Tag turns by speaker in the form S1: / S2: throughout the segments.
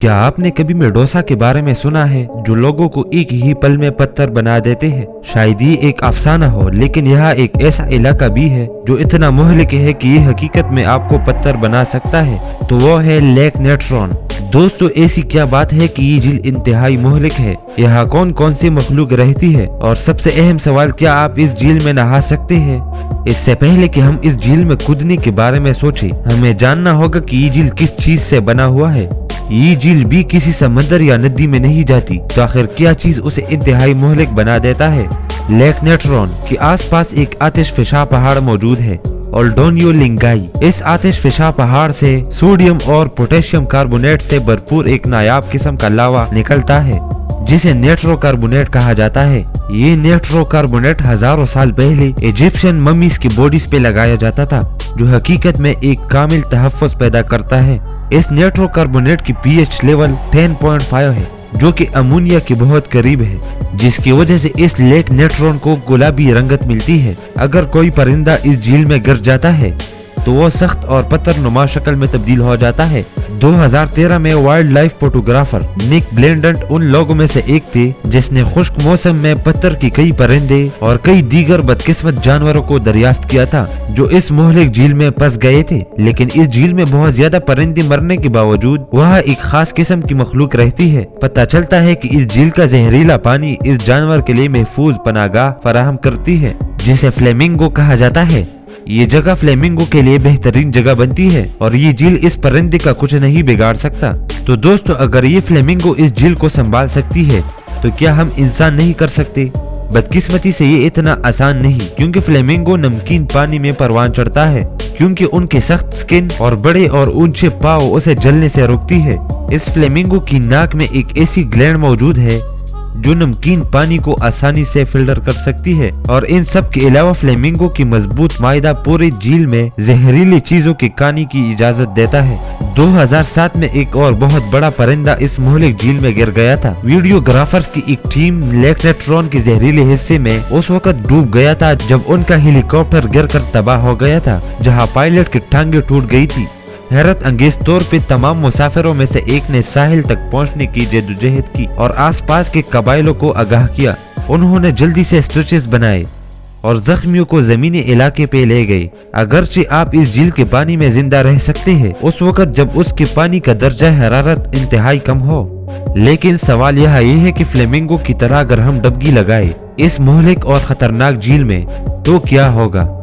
S1: क्या आपने कभी मेडोसा के बारे में सुना है, जो लोगों को एक ही पल में पत्थर बना देते हैं? शायद ये एक अफसाना हो, लेकिन यह एक ऐसा इलाका भी है जो इतना मुहलिक है कि ये हकीकत में आपको पत्थर बना सकता है। तो वो है लेक नेट्रॉन। दोस्तों, ऐसी क्या बात है कि ये झील इंतहाई मुहलिक है? यहाँ कौन कौन सी मखलूक रहती है? और सबसे अहम सवाल, क्या आप इस झील में नहा सकते हैं? इससे पहले कि हम इस झील में कूदने के बारे में सोचें, हमें जानना होगा कि ये झील किस चीज से बना हुआ है। ये झील भी किसी समंदर या नदी में नहीं जाती, तो आखिर क्या चीज उसे इंतहाई मुहलिक बना देता है? लेक नेट्रॉन के आसपास एक आतिशफशा पहाड़ मौजूद है, ओल्डोनियो लिंगाई। इस आतिशफशा पहाड़ से सोडियम और पोटेशियम कार्बोनेट से भरपूर एक नायाब किस्म का लावा निकलता है, जिसे नेट्रोकार्बोनेट कहा जाता है। ये नेट्रोकार्बोनेट हजारों साल पहले इजिप्शियन मम्मीज की बॉडीज पे लगाया जाता था, जो हकीकत में एक कामिल तहफ़्फ़ुज़ पैदा करता है। इस नेट्रोकार्बोनेट की पीएच लेवल 10.5 है, जो कि अमोनिया के बहुत करीब है, जिसकी वजह से इस लेक नेट्रॉन को गुलाबी रंगत मिलती है। अगर कोई परिंदा इस झील में गिर जाता है तो वो सख्त और पत्थर नुमा शक्ल में तब्दील हो जाता है। 2013 में वाइल्ड लाइफ फोटोग्राफर निक ब्लेंडंट उन लोगों में से एक थे जिसने खुश्क मौसम में पत्थर की कई परिंदे और कई दीगर बदकिस्मत जानवरों को दरियाफ्त किया था, जो इस मोहलिक झील में फंस गए थे। लेकिन इस झील में बहुत ज्यादा परिंदे मरने के बावजूद वहाँ एक खास किस्म की मखलूक रहती है। पता चलता है कि इस झील का जहरीला पानी इस जानवर के लिए महफूज पनाहगाह फराहम करती है, जिसे फ्लेमिंगो कहा जाता है। ये जगह फ्लेमिंगो के लिए बेहतरीन जगह बनती है और ये झील इस परिंदे का कुछ नहीं बिगाड़ सकता। तो दोस्तों, अगर ये फ्लेमिंगो इस झील को संभाल सकती है, तो क्या हम इंसान नहीं कर सकते? बदकिस्मती से ये इतना आसान नहीं, क्योंकि फ्लेमिंगो नमकीन पानी में परवान चढ़ता है, क्योंकि उनके सख्त स्किन और बड़े और ऊंचे पाँव उसे जलने से रोकती है। इस फ्लेमिंगो की नाक में एक ऐसी ग्लैंड मौजूद है जो नमकीन पानी को आसानी से फिल्टर कर सकती है। और इन सब के अलावा फ्लेमिंगो की मजबूत मायदा पूरी झील में जहरीली चीजों के खाने की इजाजत देता है। 2007 में एक और बहुत बड़ा परिंदा इस मोहलिक झील में गिर गया था। वीडियोग्राफर्स की एक टीम लेक नेट्रॉन के जहरीले हिस्से में उस वक्त डूब गया था जब उनका हेलीकॉप्टर गिरकर तबाह हो गया था, जहाँ पायलट की टांगे टूट गई थी। हैरत अंगेज तौर पे तमाम मुसाफिरों में से एक ने साहिल तक पहुंचने की जद्दोजहद की और आसपास के कबाइलों को आगाह किया। उन्होंने जल्दी से स्ट्रेचेस बनाए और जख्मियों को जमीनी इलाके पे ले गए। अगरचे आप इस झील के पानी में जिंदा रह सकते हैं उस वक्त जब उसके पानी का दर्जा हरारत इंतहाई कम हो, लेकिन सवाल यह है कि फ्लेमिंगो की तरह अगर हम डुबकी लगाए इस मोहलिक और खतरनाक झील में तो क्या होगा?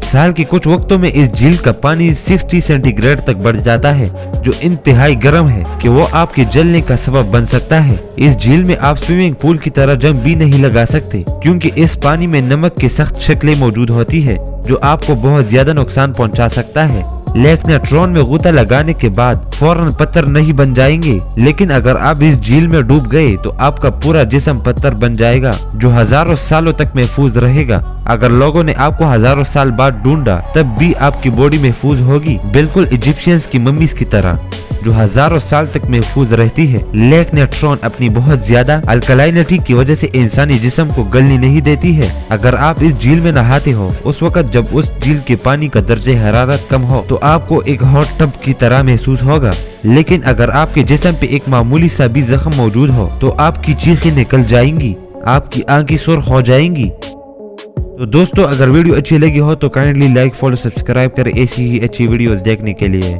S1: साल के कुछ वक्तों में इस झील का पानी 60 सेंटीग्रेड तक बढ़ जाता है, जो इंतहाई गर्म है कि वो आपके जलने का सबब बन सकता है। इस झील में आप स्विमिंग पूल की तरह जंप भी नहीं लगा सकते, क्योंकि इस पानी में नमक की सख्त शक्लें मौजूद होती है, जो आपको बहुत ज्यादा नुकसान पहुंचा सकता है। लेक नेट्रॉन में गोता लगाने के बाद फौरन पत्थर नहीं बन जाएंगे, लेकिन अगर आप इस झील में डूब गए तो आपका पूरा जिस्म पत्थर बन जाएगा, जो हजारों सालों तक महफूज रहेगा। अगर लोगों ने आपको हजारों साल बाद ढूंढा तब भी आपकी बॉडी महफूज होगी, बिल्कुल इजिप्शियंस की मम्मीज की तरह, जो हजारों साल तक महफूज रहती है। लेक नेट्रॉन अपनी बहुत ज्यादा अल्कलाइनिटी की वजह से इंसानी जिस्म को गलने नहीं देती है। अगर आप इस झील में नहाते हो उस वक्त जब उस झील के पानी का दर्जे हरारत कम हो, तो आपको एक हॉट टब की तरह महसूस होगा। लेकिन अगर आपके जिस्म पे एक मामूली सा भी जख्म मौजूद हो तो आपकी चीखें निकल जाएंगी, आपकी आंखें सुर्ख हो जाएंगी। तो दोस्तों, अगर वीडियो अच्छी लगी हो तो काइंडली लाइक, फॉलो, सब्सक्राइब करें ऐसी ही अच्छी वीडियोस देखने के लिए।